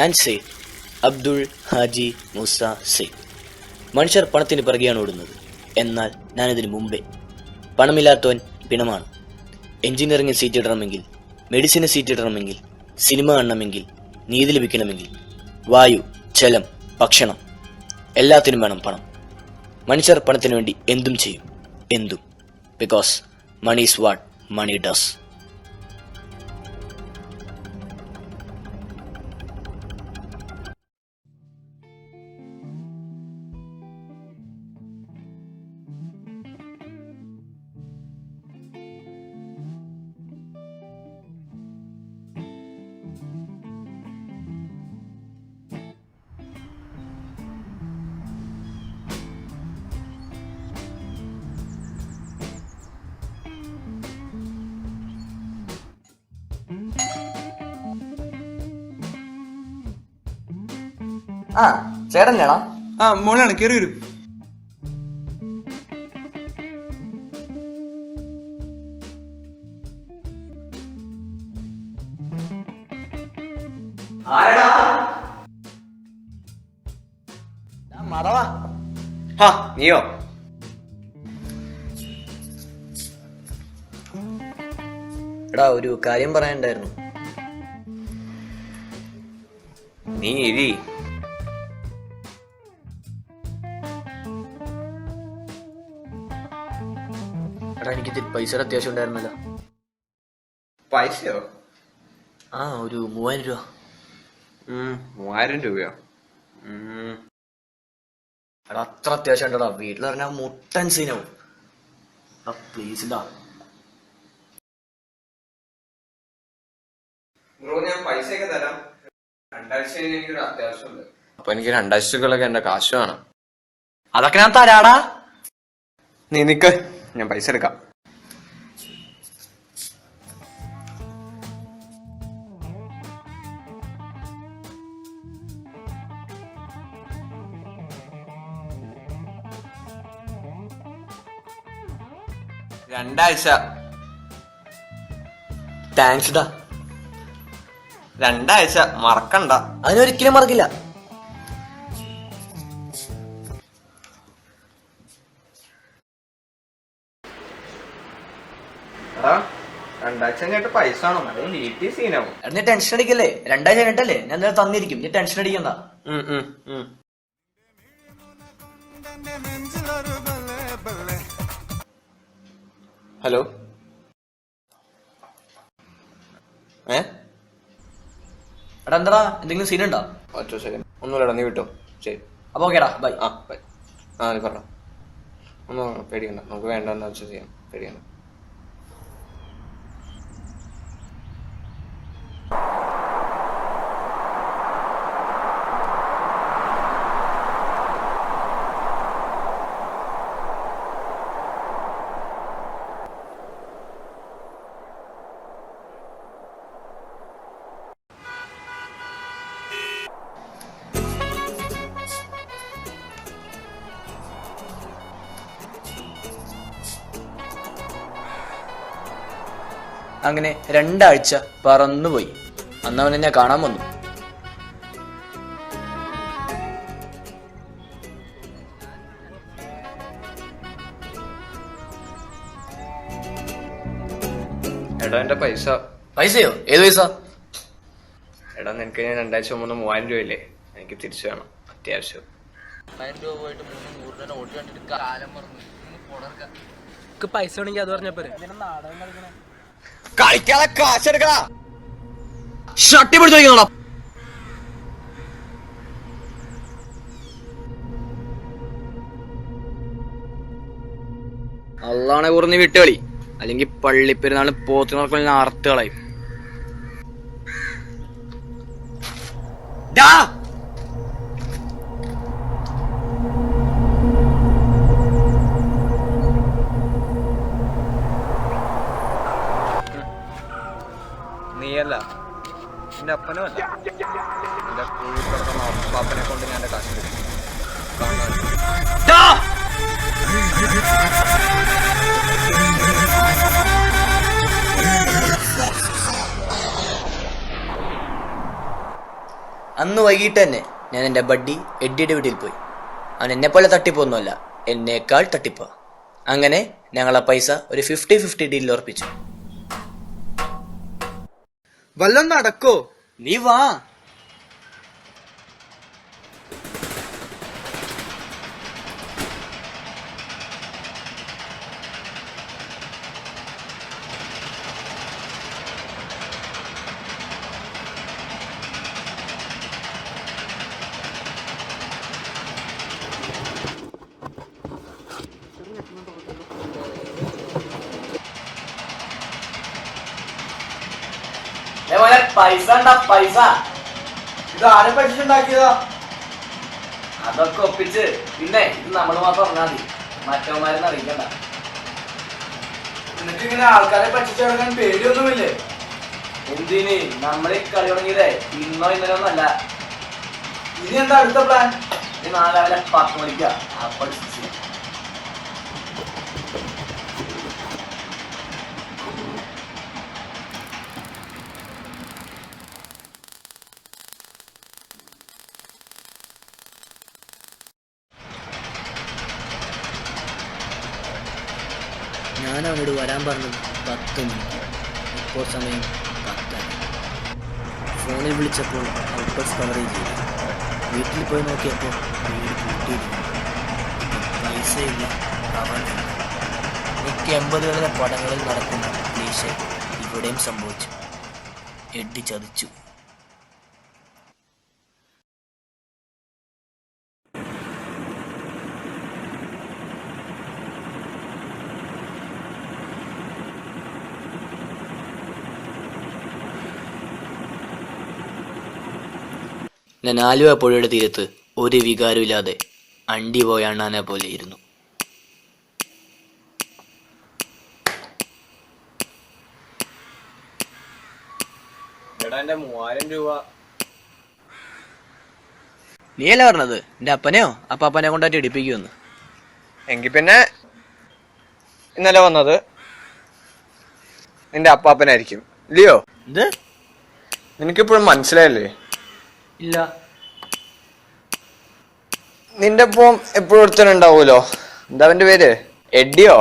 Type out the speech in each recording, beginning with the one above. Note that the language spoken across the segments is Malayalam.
ഞാൻ സെയ്ദ് അബ്ദുൾ ഹാജി മൂസ സെയ്ദ്. മനുഷ്യർ പണത്തിന് പിറകെയാണ് ഓടുന്നത്. എന്നാൽ ഞാനിതിനു മുമ്പേ പണമില്ലാത്തവൻ പിണമാണ്. എഞ്ചിനീയറിംഗിൽ സീറ്റ് ഇടണമെങ്കിൽ, മെഡിസിന് സീറ്റ് ഇടണമെങ്കിൽ, സിനിമ കാണണമെങ്കിൽ, നീതി ലഭിക്കണമെങ്കിൽ, വായു, ജലം, ഭക്ഷണം എല്ലാത്തിനും വേണം പണം. മനുഷ്യർ പണത്തിനു വേണ്ടി എന്തും ചെയ്യും, എന്തും. Because money is what money does. ആ ചേട്ടനാണോ? ആ മോളാണ്, കേറി വരും. മറവാ. നീയോ? എടാ, ഒരു കാര്യം പറയാനുണ്ടായിരുന്നു. നീ ഇരി. എടാ, എനിക്ക് പൈസയുടെ അത്യാവശ്യം ഉണ്ടായിരുന്നല്ലോ. പൈസയോ? ആ, ഒരു 3000 രൂപ. 3000 രൂപയോ? എടാ, അത്ര അത്യാവശ്യം ഉണ്ടടാ. വീട്ടിൽ പറഞ്ഞാൽ മുട്ടൻ സീനാവും. പ്ലീസ് ഇടാ. ബ്രോ, ഞാൻ പൈസയൊക്കെ തരാം. 2 ആഴ്ച കഴിഞ്ഞ് എനിക്കൊരു അത്യാവശ്യമുണ്ട്. അപ്പൊ എനിക്ക് 2 ആഴ്ചകളൊക്കെ എന്റെ കാശ് വേണം. അതൊക്കെ ഞാൻ തരാടാ. നീ നിക്ക്, ഞാൻ പൈസ എടുക്കാം. രണ്ടാഴ്ച. താങ്ക്സ് ഡാ. 2 ആഴ്ച മറക്കണ്ട. അതിനൊരിക്കലും മറക്കില്ല. എടാ, 2 ആഴ്ച കഴിഞ്ഞിട്ട് പൈസ ആണോ? അതേ വീട്ടിൽ സീനാവും. എടാ, നീ ടെൻഷൻ അടിക്കല്ലേ. 2 ആഴ്ച കഴിഞ്ഞിട്ടല്ലേ ഞാൻ ഇന്നലെ തന്നിരിക്കും. നീ ടെൻഷൻ അടിക്കണ്ട. ഹലോ. എടാ, എന്താടാ, എന്തെങ്കിലും സീൻ ഉണ്ടോ? ഒറ്റ സെക്കൻഡ്. ഒന്നുമില്ലടാ, നീ വിട്ടോ. ശരി, അപ്പൊ ഓക്കേടാ, ബൈ. ബൈ. നീ പറഞ്ഞോ. ഒന്നും പേടിക്കണ്ട, നമുക്ക് വേണ്ടെന്ന് വെച്ചാൽ ചെയ്യാം. പേടിക്കണ്ട. അങ്ങനെ 2 ആഴ്ച പറന്നുപോയി. അന്നവൻ എന്നെ കാണാൻ വന്നു. എടാ, എന്റെ പൈസ. പൈസയോ? ഏത് പൈസ? എടാ, നിനക്ക് ഞാൻ 2 ആഴ്ച മുമ്പ് 3000 രൂപയില്ലേ, എനിക്ക് തിരിച്ചു വേണം, അത്യാവശ്യം. 1000 രൂപ പോയിട്ട് 300 രൂപ നോട്ട് കണ്ടിട്ട് കാലം മറന്നു. പൈസ വേണമെങ്കിൽ അത് പറഞ്ഞപ്പോ കളിക്കാതെ കാശ് എടുക്കടാ. ഷട്ടി പിടിച്ചു വയ്ക്കുന്നോടാ. അള്ളാണെ കുറഞ്ഞ് വിട്ടുകളി, അല്ലെങ്കിൽ പള്ളിപ്പെരുന്നാളിന് പോത്തി നടക്കുന്ന അറുത്തുകളായി. നീയല്ല, എന്റെ അപ്പനും അല്ല, എന്റെ കൂടെ കിടക്കുന്ന അപ്പാപ്പനെ കൊണ്ട് ഞാൻ എന്റെ കാശ് എടുക്കും. അന്ന് വൈകിട്ട് തന്നെ ഞാൻ എൻ്റെ ബഡ്ഡി എഡ്ഡിയുടെ വീട്ടിൽ പോയി. അവൻ എന്നെപ്പോലെ തട്ടിപ്പൊന്നുമല്ല, എന്നേക്കാൾ തട്ടിപ്പ. അങ്ങനെ ഞങ്ങൾ ആ പൈസ ഒരു 50-50 ഡീലിൽ ഉറപ്പിച്ചു. വല്ലതും നടക്കോ? നീ വാ. പൈസ ഉണ്ടാ പൈസ. ഇത് ആരെ പറ്റിച്ചുണ്ടാക്കിയതാ? അതൊക്കെ ഒപ്പിച്ച് പിന്നെ ഇത് നമ്മൾ മാത്രം പറഞ്ഞാൽ മതി, മറ്റവന്മാരെന്ന് അറിയിക്കണ്ട. നിനക്ക് ഇങ്ങനെ ആൾക്കാരെ പറ്റിച്ചെടുക്കാൻ പേടിയൊന്നുമില്ലേ? എന്തിന് നമ്മൾ ഈ കളി തുടങ്ങിയതേ ഇന്നോ ഇന്നലെ ഒന്നല്ല. ഇനി എന്താ അടുത്ത പ്ലാൻ? ഇനി നാളെ 10 മണിക്കാ. അപ്പോൾ ഞാൻ അവനോട് വരാൻ പറഞ്ഞത് 10 മിനിറ്റ്. ഇപ്പോൾ സമയം 10. ഫോണിൽ വിളിച്ചപ്പോൾ ഔട്ട് ഓഫ് കവറേജ് ചെയ്തു. വീട്ടിൽ പോയി നോക്കിയപ്പോൾ വീട് പൂട്ടിയിരുന്നു. പൈസയില്ല, അവനില്ല. മിക്ക 80കളിലെ പടങ്ങളിൽ നടക്കുന്ന ക്ലീശ ഇവിടെയും സംഭവിച്ചു. എഡ്ഡി ചതിച്ചു. ഞാൻ ആലുവ പുഴയുടെ തീരത്ത് ഒരു വികാരമില്ലാതെ അണ്ടി പോയ അണ്ണാനെ പോലെ ഇരുന്നു. എടാ, എന്റെ 3000 രൂപ. നീയല്ല പറഞ്ഞത് എൻ്റെ അപ്പനെയോ അപ്പാപ്പനെ കൊണ്ടായിട്ട് ഇടിപ്പിക്കുമെന്ന്? എങ്കിൽ പിന്നെ ഇന്നലെ വന്നത് നിന്റെ അപ്പാപ്പനായിരിക്കും, ഇല്ലയോ? എന്ത്? നിനക്കിപ്പോഴും മനസ്സിലായില്ലേ? ഇല്ല. നിന്റെ ഒപ്പം എപ്പോഴും ഒരുത്തനുണ്ടാവൂലോ, എന്താ അവന്റെ പേര്? എഡ്ഡിയോ?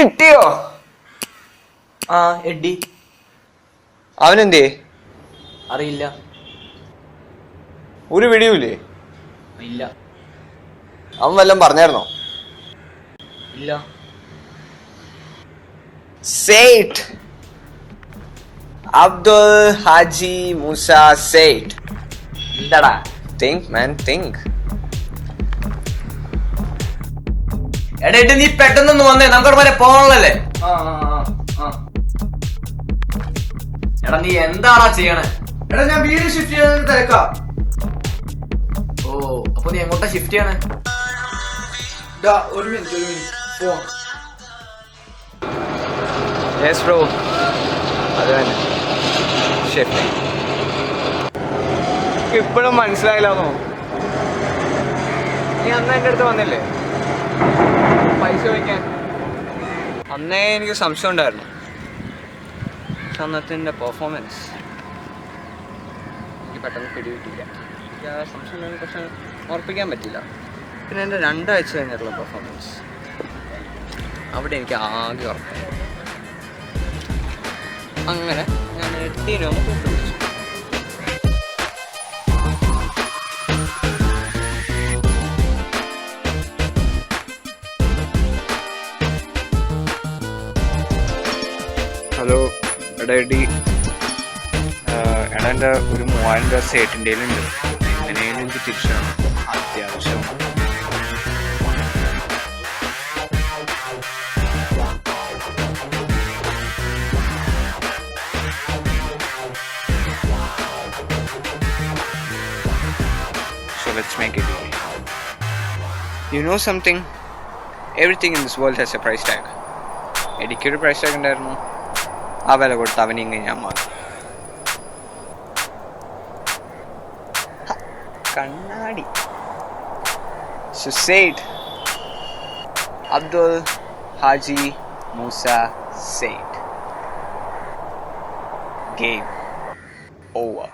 ഇട്ടിയോ? ആ, എഡ്ഡി. അവനെന്തേ? അറിയില്ല. ഒരു വിടിയൂലേ? ഇല്ല. അവൻ വല്ലതും പറഞ്ഞായിരുന്നോ? ഇല്ല. സെയ്റ്റ് അബ്ദുൽ ഹാജി മൂസ സെയ്റ്റ്. എന്താടാ? Think man, think. എടാ നീ പെട്ടെന്നൊന്ന് വന്നേ, നമുക്കവിടെ വരെ പോകണല്ലേ. എടാ നീ എന്താണാ ചെയ്യണേ? എടാ, ഞാൻ വീട് ഷിഫ്റ്റ് ചെയ്യാൻ തിരക്കാ. ഓ, അപ്പൊ നീ എങ്ങോട്ടാ ഷിഫ്റ്റ് ചെയ്യണേ? ഒരു മിനിറ്റ് പോ. യെസ് ബ്രോ, അത് തന്നെ ഷിഫ്റ്റിംഗ്. ഇപ്പോഴും മനസ്സിലായില്ലാന്നോ? നീ അന്ന് എൻ്റെ അടുത്ത് വന്നില്ലേ പൈസ വയ്ക്കാൻ? അന്നേ എനിക്ക് സംശയം ഉണ്ടായിരുന്നു, പക്ഷെ അന്നത്തെ എൻ്റെ പെർഫോമൻസ് എനിക്ക് പെട്ടെന്ന് പിടികിട്ടില്ല. എനിക്ക് ആ സംശയം ഉണ്ടായിരുന്നു, പക്ഷെ ഉറപ്പിക്കാൻ പറ്റില്ല. പിന്നെ എൻ്റെ 2 ആഴ്ച കഴിഞ്ഞിട്ടുള്ള പെർഫോമൻസ്, അവിടെ എനിക്ക് ആകെ ഉറപ്പായി. അങ്ങനെ ഞാൻ എഡ്ഡിനെ ഒന്ന് കൂട്ടുപിടിച്ചു. ഹലോ, എടാ എഡി, എടാ എൻ്റെ ഒരു 3000 രൂപ സേട്ടിൻ്റെ ഉണ്ട്, എങ്ങനെയും എനിക്ക് തിരിച്ചു വേണം, അത്യാവശ്യം. So let's make it easy. You know something? Everything in this world has a price tag. എനിക്കൊരു പ്രൈസ് ടാഗ് ഉണ്ടായിരുന്നു, ആ വില കൊടുത്ത് അവനിങ്ങനെ ഞാൻ മാറി. കണ്ണാടി. Suicide Abdul Haji Moosa Sait. Game over.